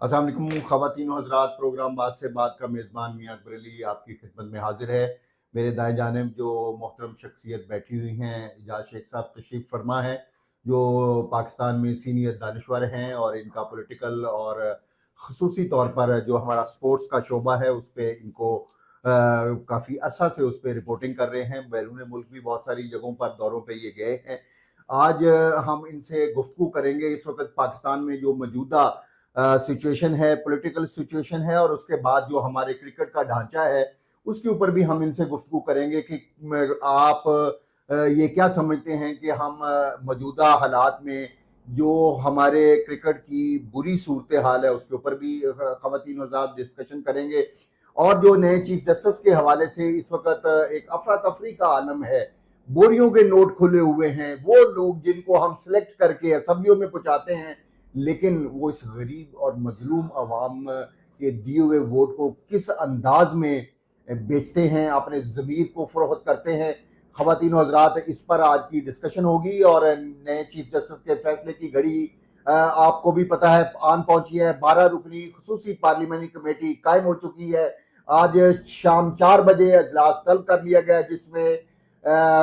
अस्सलाम वालेकुम ख़वातीन और हज़रात, प्रोग्राम बात से बात का मेज़बान मियां अकबर अली आपकी खिदमत में हाजिर है। मेरे दाएं जानिब जो मोहतरम शख्सियत बैठी हुई हैं, एजाज शेख साहब तशरीफ़ फरमा है, जो पाकिस्तान में सीनियर दानिश्वर हैं और इनका पॉलिटिकल और ख़ुसूसी तौर पर जो हमारा स्पोर्ट्स का शोबा है उस पर इनको काफ़ी अरसा से उस पर रिपोर्टिंग कर रहे हैं। बैरून मुल्क भी बहुत सारी जगहों पर दौरों पर ये गए हैं। आज हम इनसे गुफ्तगू करेंगे इस वक्त पाकिस्तान में जो मौजूदा सिचुएशन है, पॉलिटिकल सिचुएशन है और उसके बाद जो हमारे क्रिकेट का ढांचा है उसके ऊपर भी हम इनसे गुफ्तगू करेंगे कि आप ये क्या समझते हैं कि हम मौजूदा हालात में जो हमारे क्रिकेट की बुरी सूरत हाल है उसके ऊपर भी ख़वातीन हज़रात डिस्कशन करेंगे। और जो नए चीफ जस्टिस के हवाले से इस वक्त एक अफरा तफरी का आलम है, बोरियों के नोट खुले हुए हैं, वो लोग जिनको हम सिलेक्ट करके असम्बलियों में पहुंचाते हैं लेकिन वो इस गरीब और मजलूम अवाम के दिए हुए वोट को किस अंदाज में बेचते हैं, अपने ज़मीर को फरोख्त करते हैं। ख़वातीन और हज़रात, इस पर आज की डिस्कशन होगी और नए चीफ जस्टिस के फैसले की घड़ी आपको भी पता है आन पहुंची है। 12 रुकनी खसूसी पार्लियामानी कमेटी कायम हो चुकी है। आज शाम 4 बजे अजलास तलब कर लिया गया जिसमें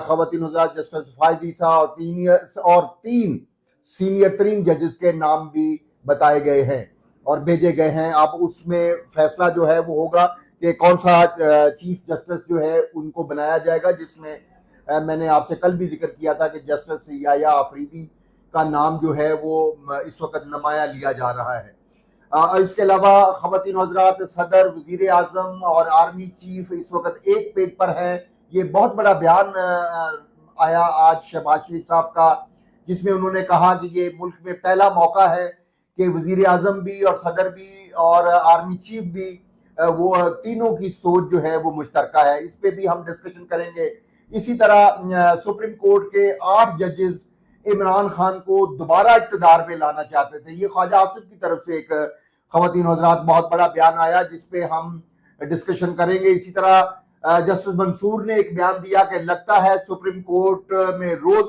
ख़वातीन और हज़रात जस्टिस फायद ईसा और तीन सीनियर तरीन जजेस के नाम भी बताए गए हैं और भेजे गए हैं। अब उसमें फैसला जो है वो होगा कि कौन सा चीफ जस्टिस जो है उनको बनाया जाएगा, जिसमें मैंने आपसे कल भी जिक्र किया था कि जस्टिस याया अफरीदी का नाम जो है वो इस वक्त नुमाया लिया जा रहा है। इसके अलावा ख़वातीन हज़रात, सदर, वज़ीर आज़म और आर्मी चीफ इस वक्त एक पेज पर है। ये बहुत बड़ा बयान आया आज शहबाज शरीफ साहब का, जिसमें उन्होंने कहा कि ये मुल्क में पहला मौका है कि वज़ीर आज़म भी और सदर भी और आर्मी चीफ भी वो तीनों की सोच जो है वो मुश्तरका है। इस पे भी हम डिस्कशन करेंगे। इसी तरह सुप्रीम कोर्ट के 8 जजेस इमरान खान को दोबारा इक़्तिदार में लाना चाहते थे। ये ख्वाजा आसिफ की तरफ से एक ख़वातीन हज़रात बहुत बड़ा बयान आया जिसपे हम डिस्कशन करेंगे। इसी तरह जस्टिस मंसूर ने एक बयान दिया कि लगता है सुप्रीम कोर्ट में रोज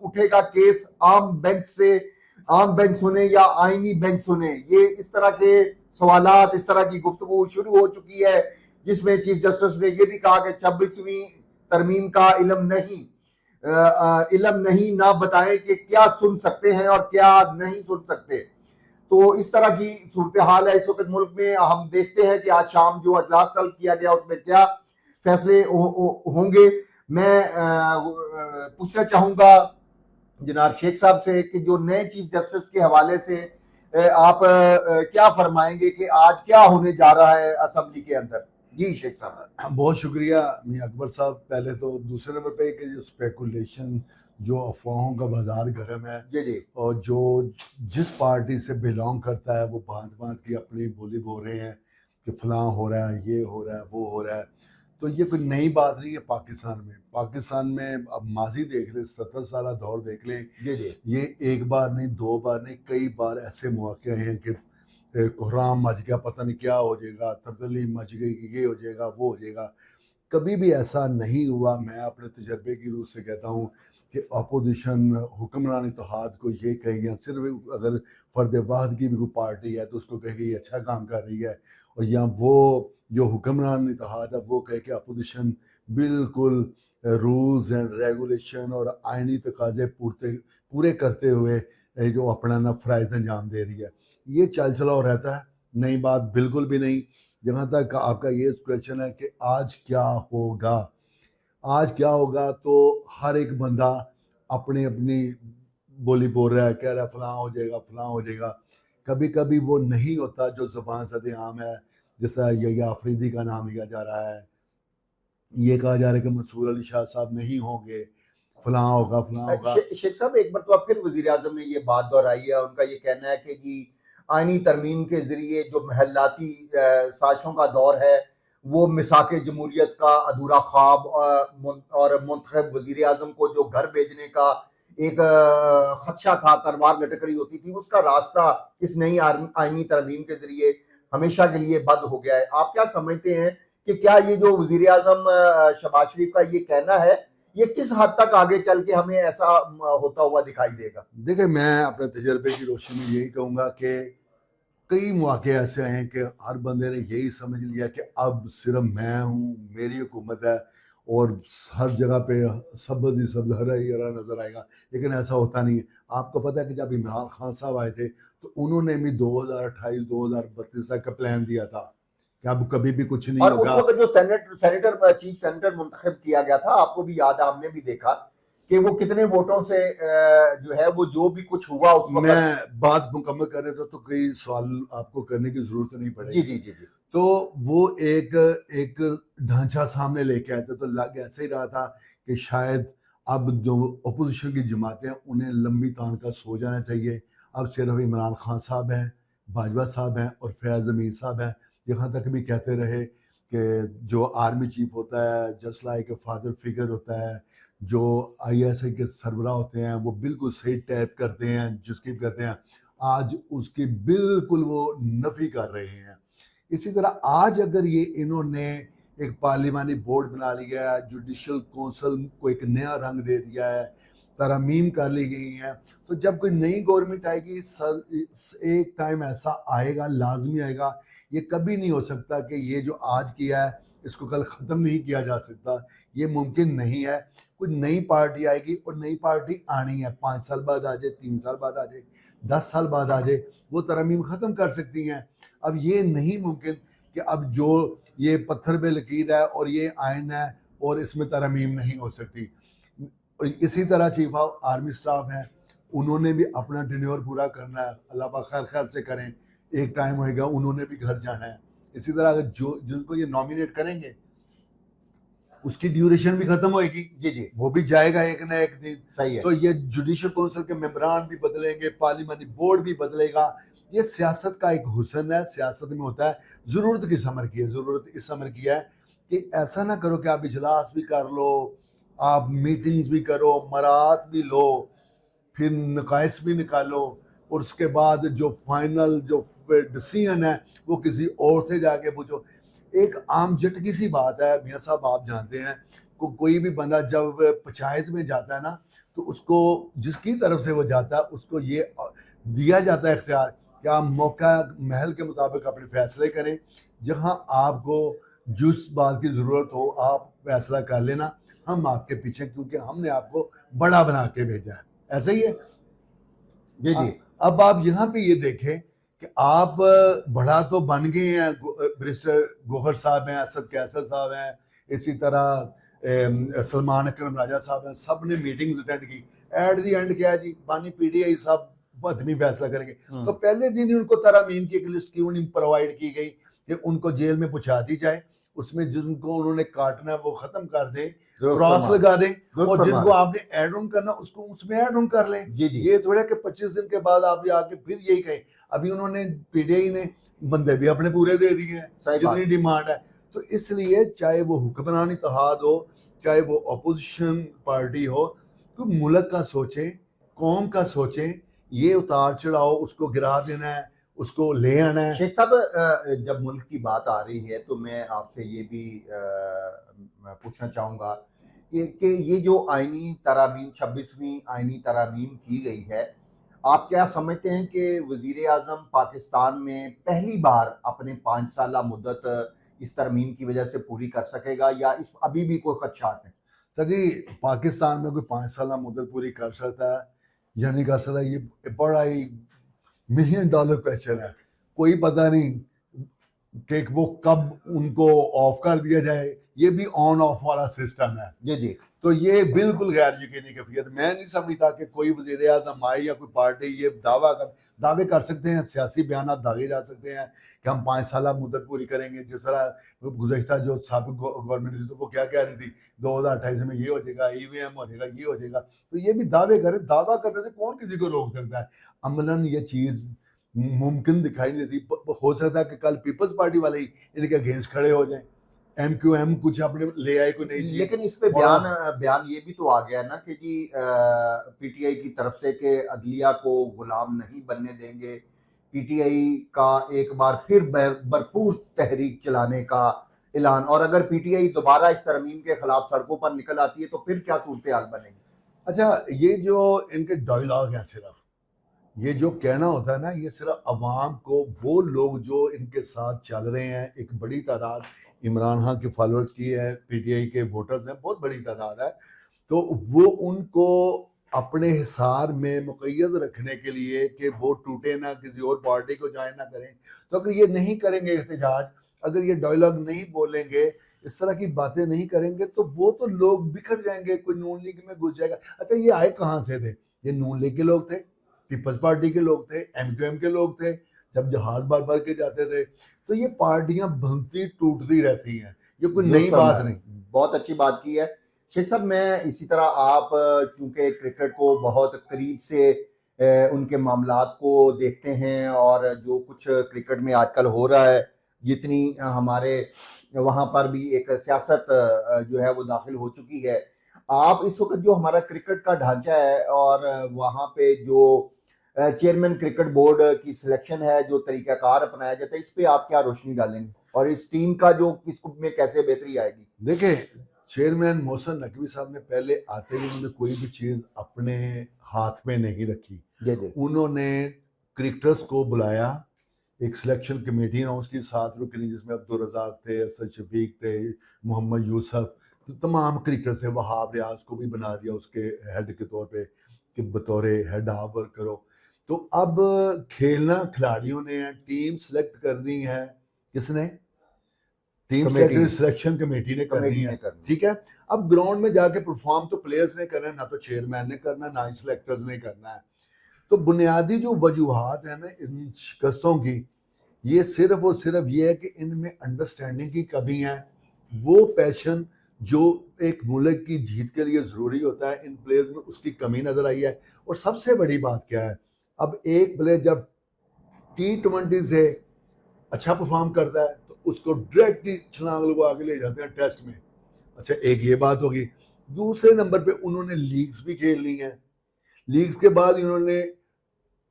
उठेगा केस आम बेंच सुने या आईनी बेंच सुने। ये इस तरह के सवालात, इस तरह की गुफ्तगू शुरू हो चुकी है, जिसमें चीफ जस्टिस ने यह भी कहा कि 26वीं तरमीम का इल्म नहीं ना बताएं कि क्या सुन सकते हैं और क्या नहीं सुन सकते। तो इस तरह की सूरत हाल है इस वक्त मुल्क में। हम देखते हैं कि आज शाम जो अजलास तलब किया गया उसमें क्या फैसले होंगे। मैं पूछना चाहूंगा जनाब शेख साहब से कि जो नए चीफ जस्टिस के हवाले से आप क्या फरमाएंगे कि आज क्या होने जा रहा है असेंबली के अंदर। जी शेख साहब। बहुत शुक्रिया मियां अकबर साहब। पहले तो दूसरे नंबर पे कि जो स्पेकुलेशन, जो अफवाहों का बाजार गर्म है जी जी, और जो जिस पार्टी से बिलोंग करता है वो भांत भांत की अपनी बोली बोल रहे हैं कि फलां हो रहा है, ये हो रहा है, वो हो रहा है। तो ये कोई नई बात नहीं है। पाकिस्तान में अब माजी देख लें, 70 साल दौर देख लें, जी जी, ये एक बार नहीं, दो बार नहीं, कई बार ऐसे मौके हैं कि कोहराम मच गया, पता नहीं क्या हो जाएगा, तरतली मच गई कि ये हो जाएगा, वो हो जाएगा। कभी भी ऐसा नहीं हुआ। मैं अपने तजर्बे की रूह से कहता हूँ कि अपोजिशन हुक्मरान इत्तेहाद को ये कहे, या सिर्फ अगर फ़र्द वाहिद की भी कोई पार्टी है तो उसको कहे कि ये अच्छा काम कर रही है, और या वो जो हुक्मरान इत्तेहाद है वो कहे कि अपोजिशन बिल्कुल रूल्स एंड रेगुलेशन और आइनी तकाजे पूरे करते हुए जो अपना ना फ़राइज़ अंजाम दे रही है। ये चल चलाओ रहता है, नई बात बिल्कुल भी नहीं। जहाँ तक आपका ये क्वेश्चन है कि आज क्या होगा, तो हर एक बंदा अपनी अपनी बोली बोल रहा है, कह रहा है फलां हो जाएगा, फलां हो जाएगा। कभी कभी वो नहीं होता जो ज़ुबान सद-ए-आम है। जिस तरह यह्या अफरीदी का नाम लिया जा रहा है, ये कहा जा रहा है कि मंसूर अली शाह साहब नहीं होंगे, फलां होगा, फलां होगा। शेख साहब एक मरतबा फिर वजीर आजम ने ये बात दोहराई है। उनका ये कहना है कि जी आईनी तरमीम के जरिए जो महलाती साजिशों का दौर है वो मिसाक जमहूरियत का अधूरा ख्वाब और मुंतखब वजीर आजम को जो घर भेजने का एक खदशा था, तलवार लटक रही होती थी, उसका रास्ता इस नई आईनी तरमीम के जरिए हमेशा के लिए बंद हो गया है। आप क्या समझते हैं कि क्या ये जो वजीर आजम शहबाज शरीफ का ये कहना है ये किस हद तक आगे चल के हमें ऐसा होता हुआ दिखाई देगा? देखिए, मैं अपने तजर्बे की रोशनी में यही कहूँगा कि कई मौके ऐसे आए हैं कि हर बंदे ने यही समझ लिया कि अब सिर्फ मैं हूँ, मेरी हुकूमत है और हर जगह पे सबद ही सबद, हरा ही हरा नज़र आएगा। लेकिन ऐसा होता नहीं है। आपको पता है कि जब इमरान खान साहब आए थे, तो उन्होंने भी 2028-2032 तक का प्लान दिया था कि अब कभी भी कुछ नहीं और उस होगा। वक्त जो चीफ सेनेटर मुंतखब किया गया था, आपको भी याद है, हमने भी देखा कि वो कितने वोटों से जो है वो जो भी कुछ हुआ उस वक्त। मैं बात मुकम्मल कर रहे तो कई सवाल आपको करने की ज़रूरत नहीं जी पड़ेगी। जी जी जी। तो वो एक ढांचा सामने लेके आए थे, तो लग ऐसे ही रहा था कि शायद अब जो अपोजिशन की जमातें हैं उन्हें लंबी तान का सो जाना चाहिए। अब सिर्फ इमरान खान साहब हैं, बाजवा साहब हैं और फैज़ अमीन साहब हैं। यहाँ तक भी कहते रहे कि जो आर्मी चीफ होता है just like a father figure होता है, जो आईएसआई के सरबराह होते हैं वो बिल्कुल सही टैप करते हैं, जिसकी करते हैं, आज उसकी बिल्कुल वो नफ़ी कर रहे हैं। इसी तरह आज अगर ये इन्होंने एक पार्लिमानी बोर्ड बना लिया है, जुडिशल कौंसल को एक नया रंग दे दिया है, तरमीम कर ली गई हैं, तो जब कोई नई गवर्नमेंट आएगी एक टाइम ऐसा आएगा, लाजमी आएगा। ये कभी नहीं हो सकता कि ये जो आज किया है इसको कल ख़त्म नहीं किया जा सकता, ये मुमकिन नहीं है। कोई नई पार्टी आएगी और नई पार्टी आनी है, 5 साल बाद आ जाए, 3 साल बाद आ जाए, 10 साल बाद आ जाए, वो तरमीम ख़त्म कर सकती हैं। अब ये नहीं मुमकिन कि अब जो ये पत्थर पे लकीर है और ये आइन है और इसमें तरमीम नहीं हो सकती। और इसी तरह चीफ ऑफ आर्मी स्टाफ हैं, उन्होंने भी अपना टेन्योर पूरा करना है, अल्लाह पाक खैर खैर से करें, एक टाइम होएगा उन्होंने भी घर जाना है। इसी तरह अगर जो जिनको ये नॉमिनेट करेंगे उसकी ड्यूरेशन भी खत्म होएगी, जी जी, वो भी जाएगा एक ना एक दिन। सही है। तो ये जुडिशल काउंसिल के मेंबरान भी बदलेंगे, पार्लियामेंट्री बोर्ड भी बदलेगा। ये सियासत का एक हुस्न है, सियासत में होता है। ज़रूरत किस अमर की है? ज़रूरत इस अमर की है कि ऐसा ना करो कि आप इजलास भी कर लो, आप मीटिंग्स भी करो, मरात भी लो, फिर नकाइस भी निकालो और उसके बाद जो फाइनल जो डिसीजन है वो किसी और से जाके पूछो। एक आम झटकी सी बात है मियाँ साहब, आप जानते हैं कोई भी बंदा जब पंचायत में जाता है ना, तो उसको जिसकी तरफ से वो जाता है उसको ये दिया जाता है इख्तियार कि आप मौका महल के मुताबिक अपने फैसले करें। जहां आपको जिस बात की ज़रूरत हो आप फैसला कर लेना, हम आपके पीछे, क्योंकि हमने आपको बड़ा बना के भेजा है। ऐसा ही है। जी जी, अब आप यहाँ पे ये देखें कि आप बड़ा तो बन गए हैं, बैरिस्टर गौहर साहब हैं, असद कैसर साहब हैं, इसी तरह सलमान अकरम राजा साहब हैं, सब ने मीटिंग्स अटेंड की। एट दी एंड क्या है जी, बानी पीटीआई साहब हतमी फैसला करेंगे। तो पहले दिन ही उनको तरामीम की एक लिस्ट क्यों नहीं प्रोवाइड की गई कि उनको जेल में पहुंचा दी जाए, उसमें जिनको उन्होंने काटना है वो खत्म कर दें, क्रॉस लगा दें, और जिनको आपने ऐड ऑन करना उसको उसमें ऐड ऑन कर लें। जी जी, ये थोड़ा कि 25 दिन के बाद आप आके फिर यही कहें। अभी उन्होंने पीटीआई ने बंदे भी अपने पूरे दे दिए हैं जितनी डिमांड है। तो इसलिए चाहे वो हुक्मरान इत्तेहाद हो, चाहे वो अपोजिशन पार्टी हो, तो मुल्क का सोचें, कौम का सोचें। ये उतार चढ़ाओ उसको गिरा देना है, उसको ले आना है। शेख साहब, जब मुल्क की बात आ रही है तो मैं आपसे ये भी पूछना चाहूँगा कि ये जो आइनी तरामीम 26वीं आइनी तरामीम की गई है, आप क्या समझते हैं कि वज़ीर आज़म पाकिस्तान में पहली बार अपने 5 साला मुद्दत इस तरमीम की वजह से पूरी कर सकेगा या इस अभी भी कोई खदशात है? सर जी, पाकिस्तान में कोई 5 साल मुद्दत पूरी कर सकता है या नहीं कर सकता, ये बड़ा ही $1 मिलियन क्वेश्चन है। कोई पता नहीं कि वो कब उनको ऑफ कर दिया जाए। ये भी ऑन ऑफ वाला सिस्टम है। जी जी, तो ये बिल्कुल गैर यकीनी कैफियत। मैं नहीं समझता कि कोई वज़ीर आज़म आए या कोई पार्टी ये दावे कर सकते हैं, सियासी बयान दागे जा सकते हैं कि हम 5 साल मुद्दत पूरी करेंगे। जिस तरह गुज़श्ता जो साबिक़ गवर्नमेंट थी तो वो क्या कह रही थी, 2028 में ये हो जाएगा, ईवीएम हो जाएगा, ये हो जाएगा। तो ये भी दावे करें, दावा करने से कौन किसी को रोक सकता है? अमलन ये चीज़ मुमकिन दिखाई नहीं देती। हो सकता है कि कल पीपल्स पार्टी वाले ही इनके अगेंस्ट खड़े हो जाएं, एमक्यूएम कुछ अपने ले आए कोई नई चीज। लेकिन इस पे बयान ये भी तो आ गया ना कि जी पीटीआई की तरफ से कि अदलिया को गुलाम नहीं बनने देंगे, पीटीआई का एक बार फिर भरपूर तहरीक चलाने का ऐलान, और अगर पीटीआई दोबारा इस तरमीम के खिलाफ सड़कों पर निकल आती है तो फिर क्या सूरत हाल बनेगी? अच्छा, ये जो इनके डायलॉग हैं, सिर्फ ये जो कहना होता है ना, ये सिर्फ अवाम को, वो लोग जो इनके साथ चल रहे हैं, एक बड़ी तादाद इमरान खान के फॉलोअर्स की है, पीटीआई के वोटर्स हैं, बहुत बड़ी तादाद है, तो वो उनको अपने हिसार में मुक़य्यद रखने के लिए कि वो टूटे ना, किसी और पार्टी को ज्वाइन ना करें। तो अगर ये नहीं करेंगे एहतजाज, अगर ये डायलॉग नहीं बोलेंगे, इस तरह की बातें नहीं करेंगे, तो वो तो लोग बिखर जाएंगे, कोई नून लीग में घुस जाएगा। अच्छा, ये आए कहाँ से थे? ये नून लीग के लोग थे, पीपल्स पार्टी के लोग थे, एमक्यूएम के लोग थे। जब जहाज भर भर के जाते थे, तो ये पार्टियां भंगती टूटती रहती हैं, ये कोई नई बात नहीं। बहुत अच्छी बात की है शेख साहब। मैं इसी तरह, आप चूंकि क्रिकेट को बहुत करीब से उनके मामलात को देखते हैं, और जो कुछ क्रिकेट में आजकल हो रहा है, जितनी हमारे वहाँ पर भी एक सियासत जो है वो दाखिल हो चुकी है, आप इस वक्त जो हमारा क्रिकेट का ढांचा है और वहाँ पे जो चेयरमैन क्रिकेट बोर्ड की सिलेक्शन है, जो तरीकाकार अपनाया जाता है, इस पे आप क्या रोशनी डालेंगे, और इस टीम का जो किस में कैसे बेहतरी आएगी? देखिए, चेयरमैन मोहसिन नकवी साहब ने पहले आते ही उन्होंने कोई भी चीज़ अपने हाथ में नहीं रखी। उन्होंने क्रिकेटर्स को बुलाया, एक सिलेक्शन कमेटी अनाउंस की 7 रुकनी, जिसमें अब्दुल रज़ाक थे, असद शफीक थे, मोहम्मद यूसुफ, तो तमाम क्रिकेटर्स थे। वहाब रियाज को भी बना दिया उसके हेड के तौर पे कि बतौर हेड आप वर्क करो। तो अब खेलना खिलाड़ियों ने है, टीम सेलेक्ट करनी है, किसने? टीम सिलेक्शन कमेटी ने करनी है, ठीक है। अब ग्राउंड में जाके परफॉर्म तो प्लेयर्स ने करना है, ना तो चेयरमैन ने करना है, ना ही सिलेक्टर्स ने करना है। तो बुनियादी जो वजूहात है ना इन शिकस्तों की, ये सिर्फ और सिर्फ ये है कि इनमें अंडरस्टैंडिंग की कमी है। वो पैशन जो एक मुल्क की जीत के लिए ज़रूरी होता है, इन प्लेयर्स में उसकी कमी नज़र आई है। और सबसे बड़ी बात क्या है, अब एक प्लेयर जब T20 से अच्छा परफॉर्म करता है तो उसको डायरेक्टली छलांग लगवा के ले जाते हैं टेस्ट में। अच्छा, एक ये बात होगी। दूसरे नंबर पे उन्होंने लीग्स भी खेलनी है। लीग्स के बाद इन्होंने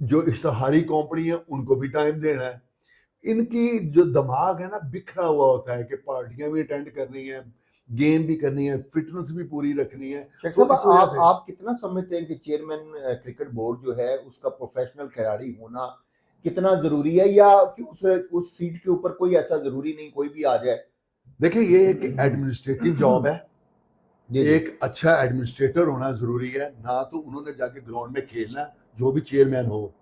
जो इश्तहारी कंपनी है उनको भी टाइम देना है। इनकी जो दिमाग है ना, बिखरा हुआ होता है कि पार्टियां भी अटेंड करनी है, गेम भी करनी है, फिटनेस भी पूरी रखनी है। तो आप कितना समझते हैं कि चेयरमैन क्रिकेट बोर्ड जो है उसका प्रोफेशनल खिलाड़ी होना कितना जरूरी है, या कि उस सीट के ऊपर कोई ऐसा जरूरी नहीं, कोई भी आ जाए? देखिए, ये एक एडमिनिस्ट्रेटिव जॉब है, एक अच्छा एडमिनिस्ट्रेटर होना जरूरी है। ना तो उन्होंने जाके ग्राउंड में खेलना, जो भी चेयरमैन हो,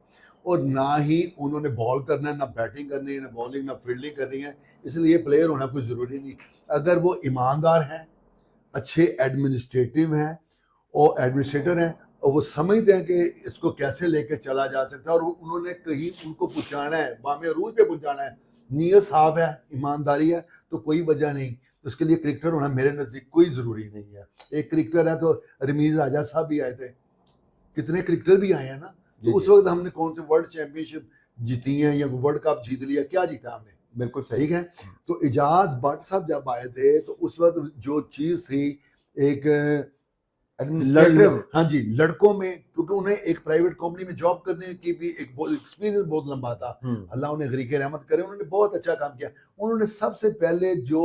और ना ही उन्होंने बॉल करना है, ना बैटिंग करनी है, ना बॉलिंग, ना फील्डिंग करनी है। इसलिए प्लेयर होना कोई ज़रूरी नहीं। अगर वो ईमानदार हैं, अच्छे एडमिनिस्ट्रेटिव हैं और एडमिनिस्ट्रेटर हैं, और वो समझते हैं कि इसको कैसे लेकर चला जा सकता है, और उन्होंने कहीं उनको पहुँचाना है, बामे अरूज पे पहुँचाना है, नीयत साफ है, ईमानदारी है, तो कोई वजह नहीं। तो उसके लिए क्रिकेटर होना मेरे नज़दीक कोई ज़रूरी नहीं है। एक क्रिकेटर है तो रमीज़ राजा साहब भी आए थे, कितने क्रिकेटर भी आए हैं ना। तो उस वक्त हमने कौन से वर्ल्ड चैंपियनशिप जीती है या वर्ल्ड कप जीत लिया, क्या जीता हमने? बिल्कुल सही, ठीक है। तो इजाज भट्ट साहब जब आए थे तो उस वक्त जो चीज थी, एक हाँ जी, लड़कों में, क्योंकि उन्हें एक प्राइवेट कंपनी में जॉब करने की भी एक एक्सपीरियंस बहुत लंबा था। अल्लाह उन्हें गरीक रहमत करे, उन्होंने बहुत अच्छा काम किया। उन्होंने सबसे पहले जो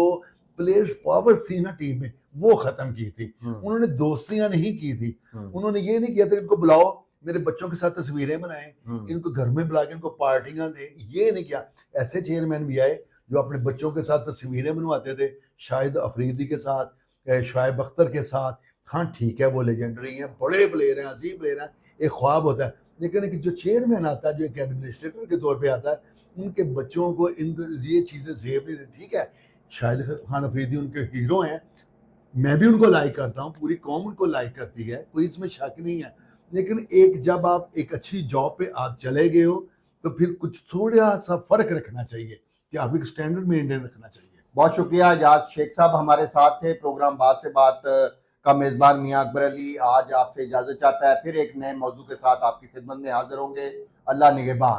प्लेयर्स पावर्स थी ना टीम में, वो खत्म की थी। उन्होंने दोस्तियां नहीं की थी। उन्होंने ये नहीं किया था इनको बुलाओ, मेरे बच्चों के साथ तस्वीरें बनाएं, इनको घर में बुला के इनको पार्टियां दें, ये नहीं किया। ऐसे चेयरमैन भी आए जो अपने बच्चों के साथ तस्वीरें बनवाते थे, शाहिद अफरीदी के साथ, शाइब अख्तर के साथ। हाँ ठीक है, वो लेजेंडरी हैं, बड़े प्लेयर हैं, अजीम प्लेयर हैं, एक ख्वाब होता है। लेकिन जो चेयरमैन आता है, जो एक एडमिनिस्ट्रेटर के तौर पे आता है, उनके बच्चों को इन ये चीज़ें जेब नहीं देती। ठीक है, शाहिद खान अफरीदी उनके हीरो हैं, मैं भी उनको लाइक करता हूँ, पूरी कौम उनको लाइक करती है, कोई इसमें शक नहीं है। लेकिन एक जब आप एक अच्छी जॉब पे आप चले गए हो, तो फिर कुछ थोड़ा सा फर्क रखना चाहिए, कि आप एक स्टैंडर्ड मेंटेन रखना चाहिए। बहुत शुक्रिया एजाज शेख साहब हमारे साथ थे। प्रोग्राम बात से बात का मेजबान मियां अकबर अली आज आपसे इजाजत चाहता है। फिर एक नए मौजू के साथ आपकी खिदमत में हाजिर होंगे। अल्लाह निगहबान।